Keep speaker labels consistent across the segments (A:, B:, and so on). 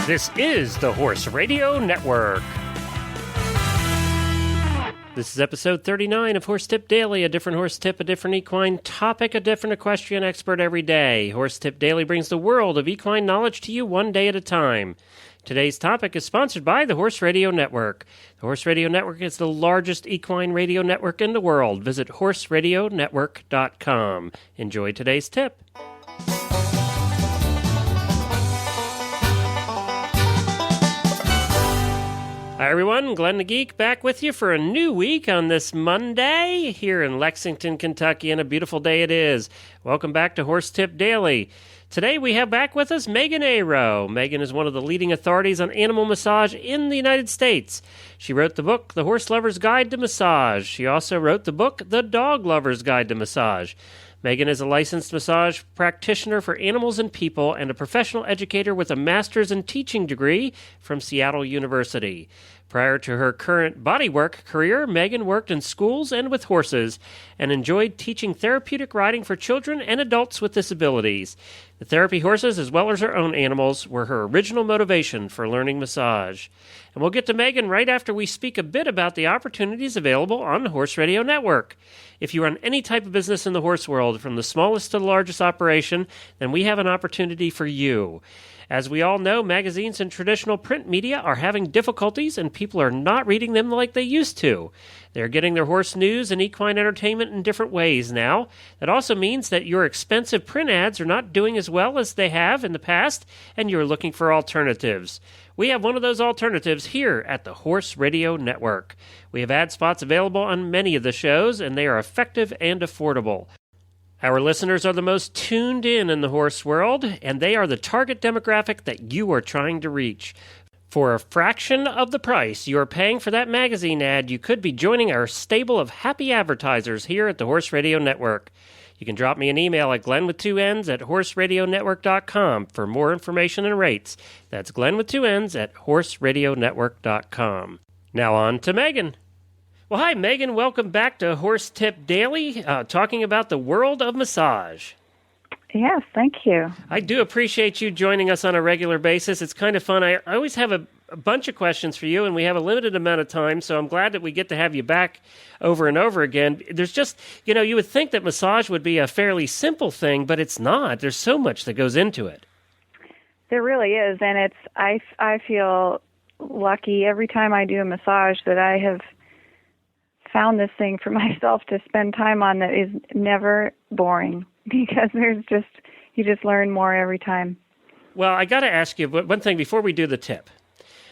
A: This is the Horse Radio Network. This is episode 39 of Horse Tip Daily, a different horse tip, a different equine topic, a different equestrian expert every day. Horse Tip Daily brings the world of equine knowledge to you one day at a time. Today's topic is sponsored by the Horse Radio Network. The Horse Radio Network is the largest equine radio network in the world. Visit horseradionetwork.com. Enjoy today's tip. Hi everyone, Glenn the Geek back with you for a new week on this Monday here in Lexington, Kentucky, and a beautiful day it is. Welcome back to Horse Tip Daily. Today we have back with us Megan Ayrault. Megan is one of the leading authorities on animal massage in the United States. She wrote the book, The Horse Lover's Guide to Massage. She also wrote the book, The Dog Lover's Guide to Massage. Megan is a licensed massage practitioner for animals and people and a professional educator with a master's in teaching degree from Seattle University. Prior to her current bodywork career, Megan worked in schools and with horses and enjoyed teaching therapeutic riding for children and adults with disabilities. The therapy horses, as well as her own animals, were her original motivation for learning massage. And we'll get to Megan right after we speak a bit about the opportunities available on the Horse Radio Network. If you run any type of business in the horse world, from the smallest to the largest operation, then we have an opportunity for you. As we all know, magazines and traditional print media are having difficulties and people are not reading them like they used to. They're getting their horse news and equine entertainment in different ways now. That also means that your expensive print ads are not doing as well as they have in the past, and you're looking for alternatives. We have one of those alternatives here at the Horse Radio Network. We have ad spots available on many of the shows, and they are effective and affordable. Our listeners are the most tuned in the horse world, and they are the target demographic that you are trying to reach. For a fraction of the price you are paying for that magazine ad, you could be joining our stable of happy advertisers here at the Horse Radio Network. You can drop me an email at glenn@horseradionetwork.com for more information and rates. That's glenn@horseradionetwork.com. Now on to Megan. Well, hi, Megan. Welcome back to Horse Tip Daily, talking about the world of massage.
B: Yes, thank you.
A: I do appreciate you joining us on a regular basis. It's kind of fun. I always have a bunch of questions for you, and we have a limited amount of time, so I'm glad that we get to have you back over and over again. There's just, you would think that massage would be a fairly simple thing, but it's not. There's so much that goes into it.
B: There really is, and I feel lucky every time I do a massage that I have found this thing for myself to spend time on that is never boring, because you just learn more every time.
A: Well, I got to ask you one thing before we do the tip.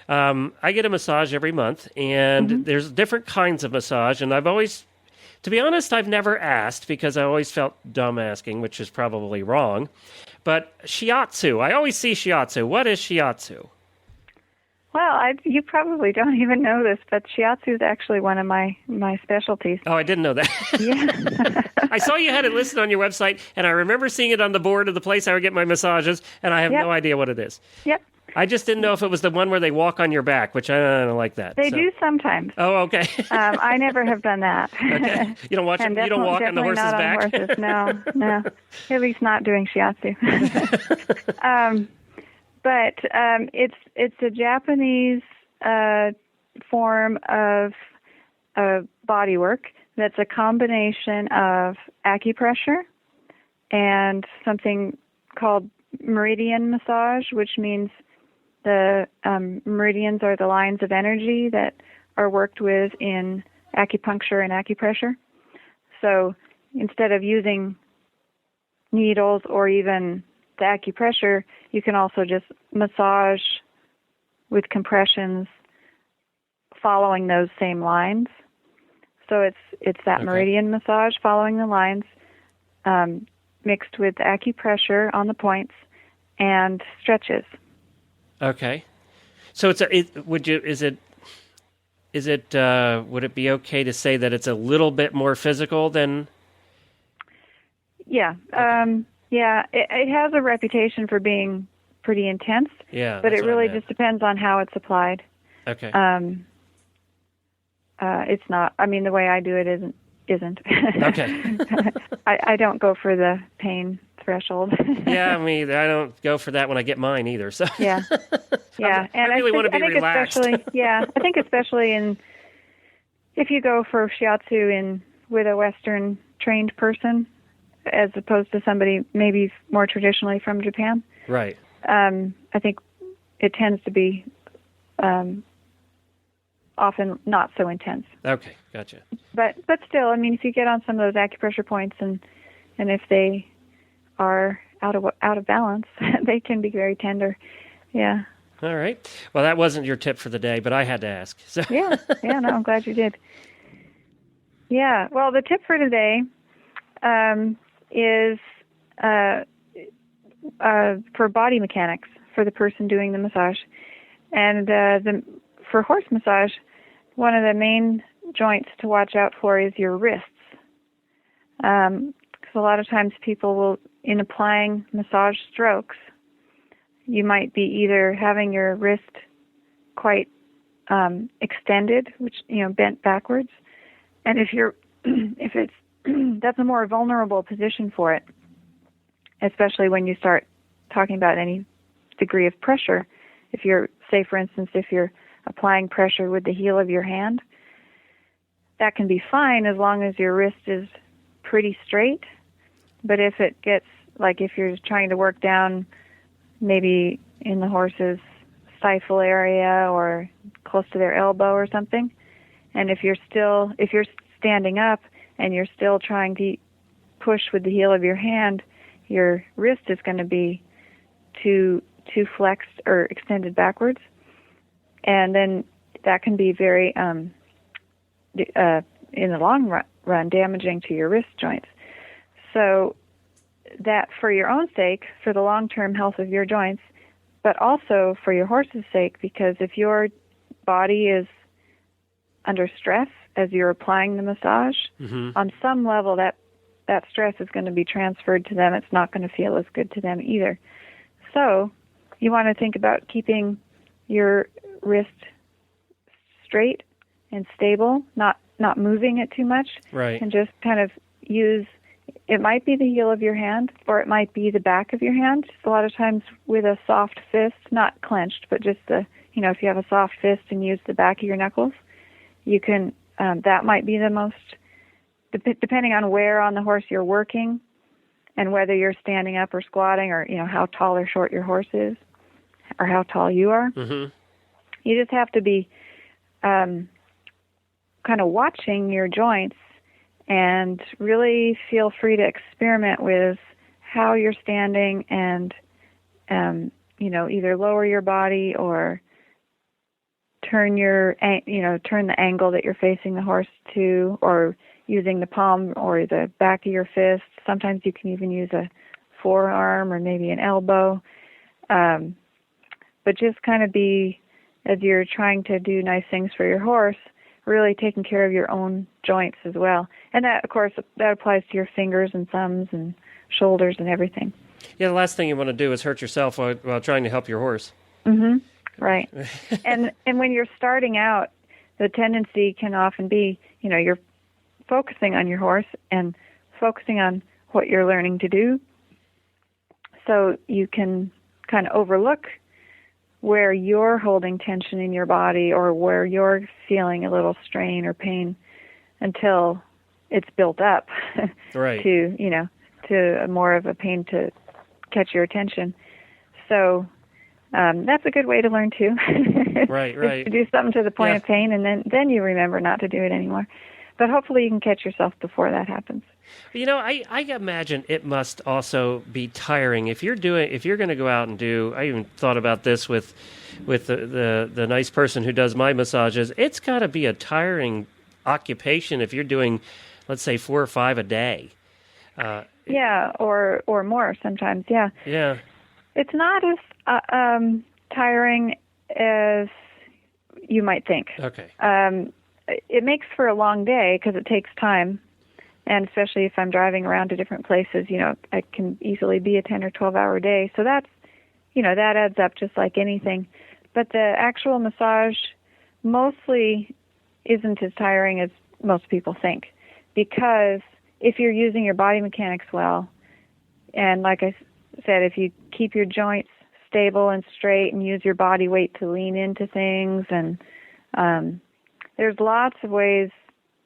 A: I get a massage every month, and there's different kinds of massage, and I've always, to be honest, I've never asked because I always felt dumb asking, which is probably wrong. But shiatsu, I always see shiatsu. What is shiatsu?
B: Well, you probably don't even know this, but shiatsu is actually one of my specialties.
A: Oh, I didn't know that.
B: Yeah.
A: I saw you had it listed on your website, and I remember seeing it on the board of the place I would get my massages, and I have no idea what it is.
B: Yep.
A: I just didn't know if it was the one where they walk on your back, which I don't like that.
B: They do sometimes.
A: Oh, okay.
B: I never have done that.
A: Okay. You don't walk on the horse's back?
B: Horses. No. At least not doing shiatsu. But it's a Japanese form of body work that's a combination of acupressure and something called meridian massage, which means the meridians are the lines of energy that are worked with in acupuncture and acupressure. So instead of using needles or even the acupressure, you can also just massage with compressions following those same lines. So it's that meridian massage following the lines, mixed with acupressure on the points and stretches.
A: Okay. So would it be okay to say that it's a little bit more physical than?
B: Yeah. Okay. It has a reputation for being pretty intense.
A: Yeah.
B: But it really just depends on how it's applied.
A: Okay.
B: It's not. I mean, the way I do it isn't.
A: Okay.
B: I don't go for the pain threshold.
A: Yeah, I don't go for that when I get mine either. So
B: yeah.
A: And I really want to be relaxed.
B: I think especially if you go for shiatsu with a Western trained person, as opposed to somebody maybe more traditionally from Japan.
A: Right.
B: I think it tends to be often not so intense.
A: Okay, gotcha.
B: But still, I mean, if you get on some of those acupressure points and if they are out of balance, they can be very tender. Yeah.
A: All right. Well, that wasn't your tip for the day, but I had to ask. So.
B: Yeah. No, I'm glad you did. Yeah. Well, the tip for today is for body mechanics for the person doing the massage, and for horse massage, one of the main joints to watch out for is your wrists, because a lot of times people will, in applying massage strokes, you might be either having your wrist quite extended, which bent backwards, and if it's that's a more vulnerable position for it, especially when you start talking about any degree of pressure. If you're, say, for instance, if you're applying pressure with the heel of your hand, that can be fine as long as your wrist is pretty straight. But if it gets, like if you're trying to work down maybe in the horse's stifle area or close to their elbow or something, and if you're standing up and you're still trying to push with the heel of your hand, your wrist is going to be too flexed or extended backwards, and then that can be very in the long run damaging to your wrist joints. So that, for your own sake, for the long-term health of your joints, but also for your horse's sake, because if your body is under stress as you're applying the massage, on some level that stress is going to be transferred to them. It's not going to feel as good to them either. So you want to think about keeping your wrist straight and stable, not moving it too much,
A: right? And
B: just kind of use, it might be the heel of your hand or it might be the back of your hand. Just a lot of times with a soft fist, not clenched, but just if you have a soft fist and use the back of your knuckles, you can, that might be the most, depending on where on the horse you're working and whether you're standing up or squatting or, how tall or short your horse is or how tall you are. You just have to be kind of watching your joints and really feel free to experiment with how you're standing and, either lower your body or turn the angle that you're facing the horse to, or using the palm or the back of your fist. Sometimes you can even use a forearm or maybe an elbow. But just kind of be, as you're trying to do nice things for your horse, really taking care of your own joints as well. And that, of course, that applies to your fingers and thumbs and shoulders and everything.
A: Yeah, the last thing you want to do is hurt yourself while trying to help your horse.
B: Right. and when you're starting out, the tendency can often be, you're focusing on your horse and focusing on what you're learning to do. So you can kind of overlook where you're holding tension in your body or where you're feeling a little strain or pain until it's built up
A: right.
B: to more of a pain to catch your attention. So that's a good way to learn too.
A: Right.
B: To do something to the point of pain, and then you remember not to do it anymore. But hopefully you can catch yourself before that happens.
A: I imagine it must also be tiring if you're going to go out and do. I even thought about this with the nice person who does my massages. It's got to be a tiring occupation if you're doing, let's say, 4 or 5 a day.
B: Or more sometimes. Yeah.
A: Yeah.
B: It's not as tiring as you might think.
A: Okay.
B: It makes for a long day because it takes time, and especially if I'm driving around to different places, I can easily be a 10 or 12-hour day. So that's, that adds up just like anything. But the actual massage mostly isn't as tiring as most people think, because if you're using your body mechanics well, And like I said, if you keep your joints stable and straight and use your body weight to lean into things, and there's lots of ways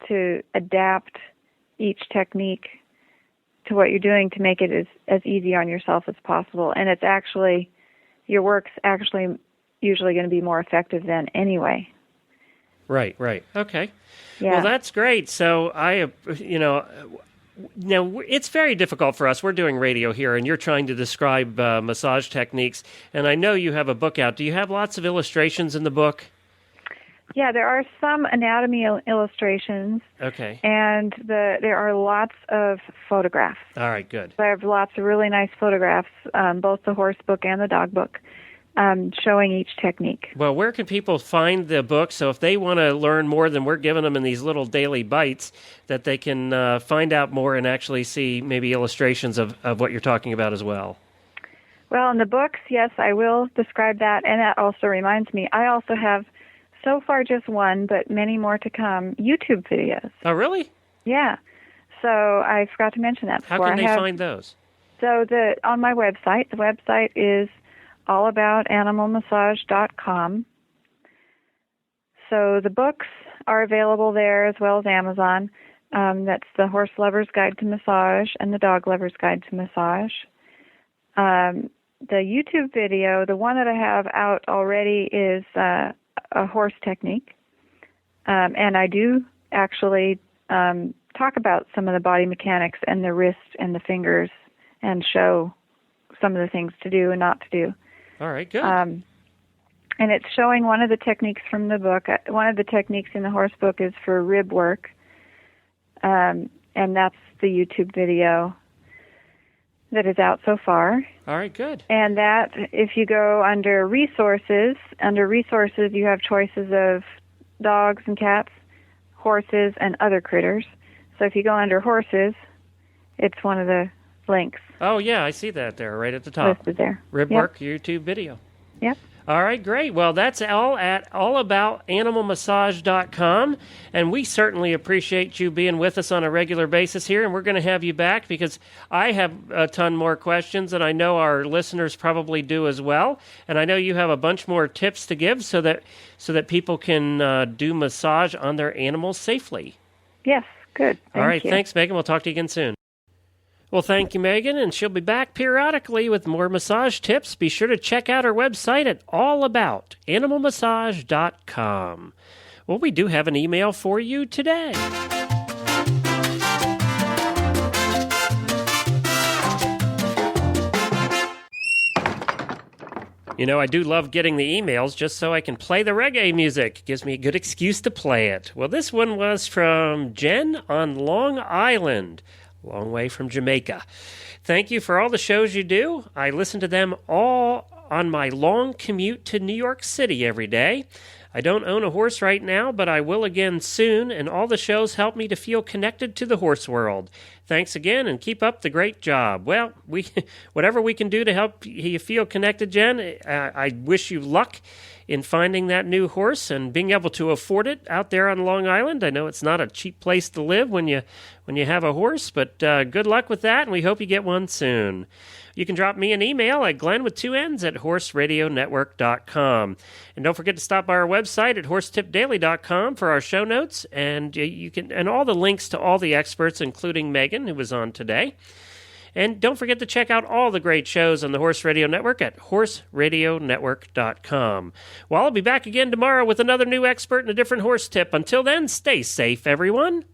B: to adapt each technique to what you're doing to make it as easy on yourself as possible. And it's actually, your work's actually usually going to be more effective then anyway.
A: Right. Okay.
B: Yeah.
A: Well, that's great. So now it's very difficult for us. We're doing radio here, and you're trying to describe massage techniques. And I know you have a book out. Do you have lots of illustrations in the book?
B: Yeah, there are some anatomy illustrations.
A: Okay.
B: And there are lots of photographs.
A: All right, good.
B: So I have lots of really nice photographs, both the horse book and the dog book, showing each technique.
A: Well, where can people find the book? So if they want to learn more than we're giving them in these little daily bites, that they can find out more and actually see maybe illustrations of what you're talking about as well.
B: Well, in the books, yes, I will describe that. And that also reminds me, I also have, so far just one, but many more to come, YouTube videos.
A: Oh, really?
B: Yeah. So I forgot to mention that before.
A: How can they find those?
B: So on my website, the website is allaboutanimalmassage.com. So the books are available there as well as Amazon. That's the Horse Lover's Guide to Massage and the Dog Lover's Guide to Massage. The YouTube video, the one that I have out already, is a horse technique. And I do actually talk about some of the body mechanics and the wrist and the fingers and show some of the things to do and not to do.
A: All right, good.
B: And it's showing one of the techniques from the book. One of the techniques in the horse book is for rib work. And that's the YouTube video that is out so far.
A: All right, good.
B: And that, if you go under resources, you have choices of dogs and cats, horses, and other critters. So if you go under horses, it's one of the links.
A: Oh, yeah, I see that there right at the top.
B: Listed there.
A: Rib work YouTube video.
B: Yep.
A: All right, great. Well, that's all at allaboutanimalmassage.com, and we certainly appreciate you being with us on a regular basis here, and we're going to have you back because I have a ton more questions, and I know our listeners probably do as well, and I know you have a bunch more tips to give so that people can do massage on their animals safely.
B: Yes, good.
A: All right,
B: you.
A: Thanks, Megan. We'll talk to you again soon. Well, thank you, Megan, and she'll be back periodically with more massage tips. Be sure to check out our website at allaboutanimalmassage.com. Well, we do have an email for you today. You know, I do love getting the emails just so I can play the reggae music. Gives me a good excuse to play it. Well, this one was from Jen on Long Island. Long way from Jamaica. Thank you for all the shows you do. I listen to them all on my long commute to New York City every day. I don't own a horse right now, but I will again soon, and all the shows help me to feel connected to the horse world. Thanks again, and keep up the great job. Well, whatever we can do to help you feel connected, Jen, I wish you luck in finding that new horse and being able to afford it out there on Long Island. I know it's not a cheap place to live when you have a horse, but good luck with that, and we hope you get one soon. You can drop me an email at glenn@horseradionetwork.com. And don't forget to stop by our website at horsetipdaily.com for our show notes, and and all the links to all the experts, including Megan, who was on today. And don't forget to check out all the great shows on the Horse Radio Network at horseradionetwork.com. Well, I'll be back again tomorrow with another new expert and a different horse tip. Until then, stay safe, everyone.